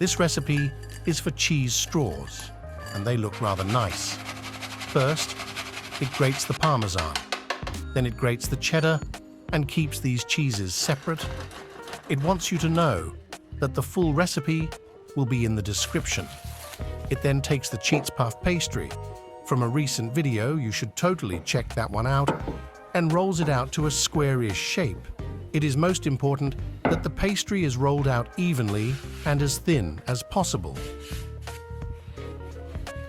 This recipe is for cheese straws, and they look rather nice. First, it grates the parmesan. Then it grates the cheddar and keeps these cheeses separate. It wants you to know that the full recipe will be in the description. It then takes the cheese puff pastry from a recent video, you should totally check that one out, and rolls it out to a squarish shape. It is most important that the pastry is rolled out evenly and as thin as possible.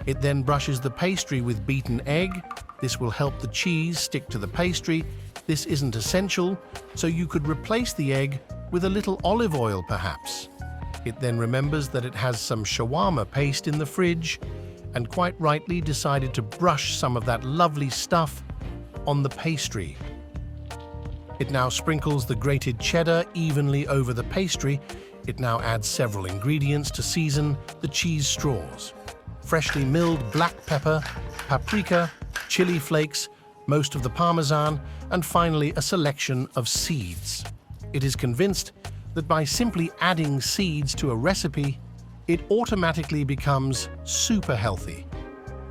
It then brushes the pastry with beaten egg. This will help the cheese stick to the pastry. This isn't essential, so you could replace the egg with a little olive oil perhaps. It then remembers that it has some shawarma paste in the fridge and quite rightly decided to brush some of that lovely stuff on the pastry. It now sprinkles the grated cheddar evenly over the pastry. It now adds several ingredients to season the cheese straws. Freshly milled black pepper, paprika, chili flakes, most of the parmesan, and finally a selection of seeds. It is convinced that by simply adding seeds to a recipe, it automatically becomes super healthy.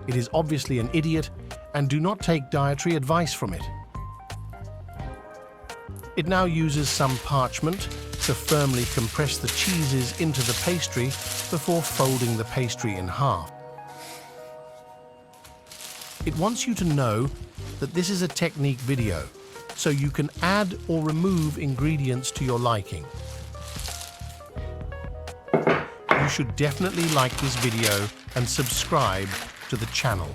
It is obviously an idiot, and do not take dietary advice from it. It now uses some parchment to firmly compress the cheeses into the pastry before folding the pastry in half. It wants you to know that this is a technique video, so you can add or remove ingredients to your liking. You should definitely like this video and subscribe to the channel.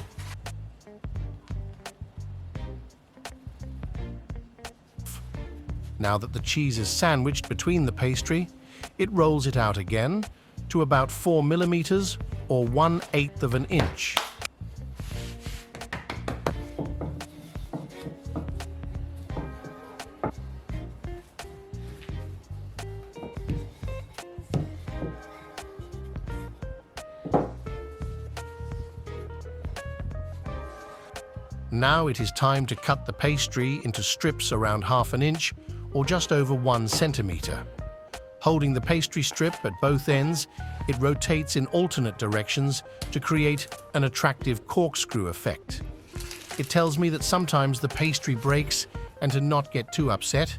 Now that the cheese is sandwiched between the pastry, it rolls it out again to about 4 millimeters or 1/8 of an inch. Now it is time to cut the pastry into strips around 1/2 inch or just over 1 centimeter. Holding the pastry strip at both ends, it rotates in alternate directions to create an attractive corkscrew effect. It tells me that sometimes the pastry breaks and to not get too upset.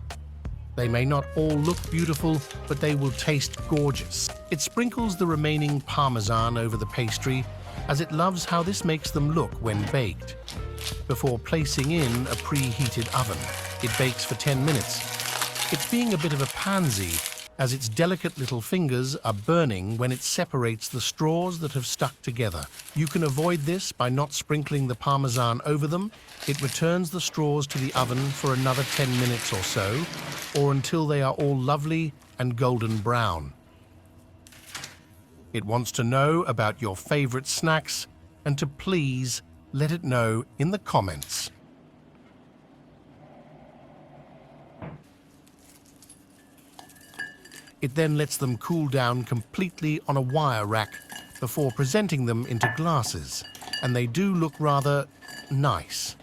They may not all look beautiful, but they will taste gorgeous. It sprinkles the remaining parmesan over the pastry as it loves how this makes them look when baked. Before placing in a preheated oven, it bakes for 10 minutes. It's being a bit of a pansy, as its delicate little fingers are burning when it separates the straws that have stuck together. You can avoid this by not sprinkling the parmesan over them. It returns the straws to the oven for another 10 minutes or so, or until they are all lovely and golden brown. It wants to know about your favorite snacks and to please let it know in the comments. It then lets them cool down completely on a wire rack before presenting them into glasses, and they do look rather nice.